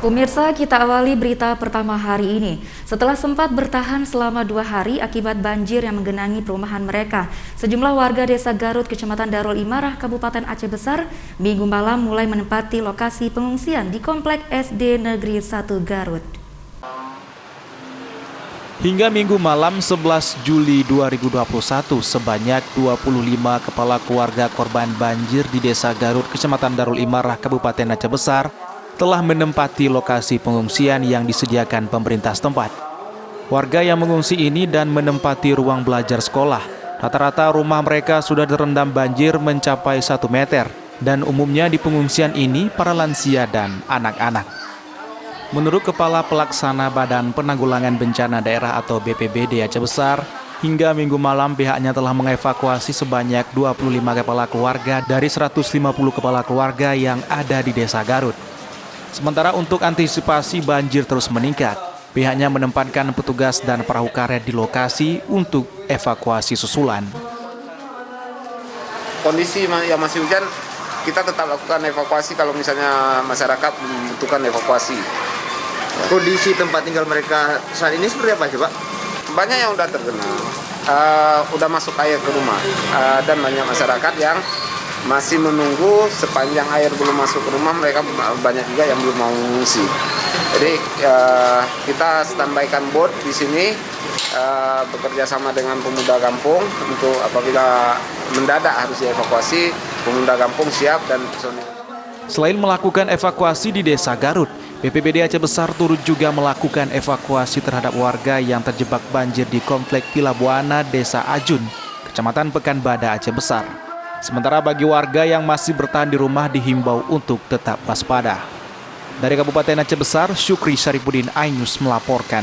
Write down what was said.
Pemirsa, kita awali berita pertama hari ini. Setelah sempat bertahan selama 2 hari akibat banjir yang menggenangi perumahan mereka, sejumlah warga desa Garut, Kecamatan Darul Imarah, Kabupaten Aceh Besar, Minggu malam mulai menempati lokasi pengungsian di Komplek SD Negeri 1 Garut. Hingga Minggu malam 11 Juli 2021, sebanyak 25 kepala keluarga korban banjir di Desa Garut, Kecamatan Darul Imarah, Kabupaten Aceh Besar, telah menempati lokasi pengungsian yang disediakan pemerintah setempat. Warga yang mengungsi ini dan menempati ruang belajar sekolah. Rata-rata rumah mereka sudah terendam banjir mencapai 1 meter, dan umumnya di pengungsian ini para lansia dan anak-anak. Menurut Kepala Pelaksana Badan Penanggulangan Bencana Daerah atau BPBD Aceh Besar, hingga Minggu malam pihaknya telah mengevakuasi sebanyak 25 kepala keluarga dari 150 kepala keluarga yang ada di Desa Garut. Sementara untuk antisipasi banjir terus meningkat, pihaknya menempatkan petugas dan perahu karet di lokasi untuk evakuasi susulan. Kondisi yang masih hujan, kita tetap lakukan evakuasi kalau misalnya masyarakat membutuhkan evakuasi. Kondisi tempat tinggal mereka saat ini seperti apa sih, Pak? Banyak yang udah tergenang, udah masuk air ke rumah, dan banyak masyarakat yang masih menunggu. Sepanjang air belum masuk ke rumah, mereka banyak juga yang belum mau mengungsi. Jadi kita standbykan boat di sini, bekerja sama dengan pemuda kampung untuk apabila mendadak harus dievakuasi, pemuda kampung siap dan personil. Selain melakukan evakuasi di Desa Garut, BPBD Aceh Besar turut juga melakukan evakuasi terhadap warga yang terjebak banjir di Komplek Villa Buana, Desa Ajun, Kecamatan Pekanbadak, Aceh Besar. Sementara bagi warga yang masih bertahan di rumah dihimbau untuk tetap waspada. Dari Kabupaten Aceh Besar, Syukri Syarifuddin, iNews melaporkan.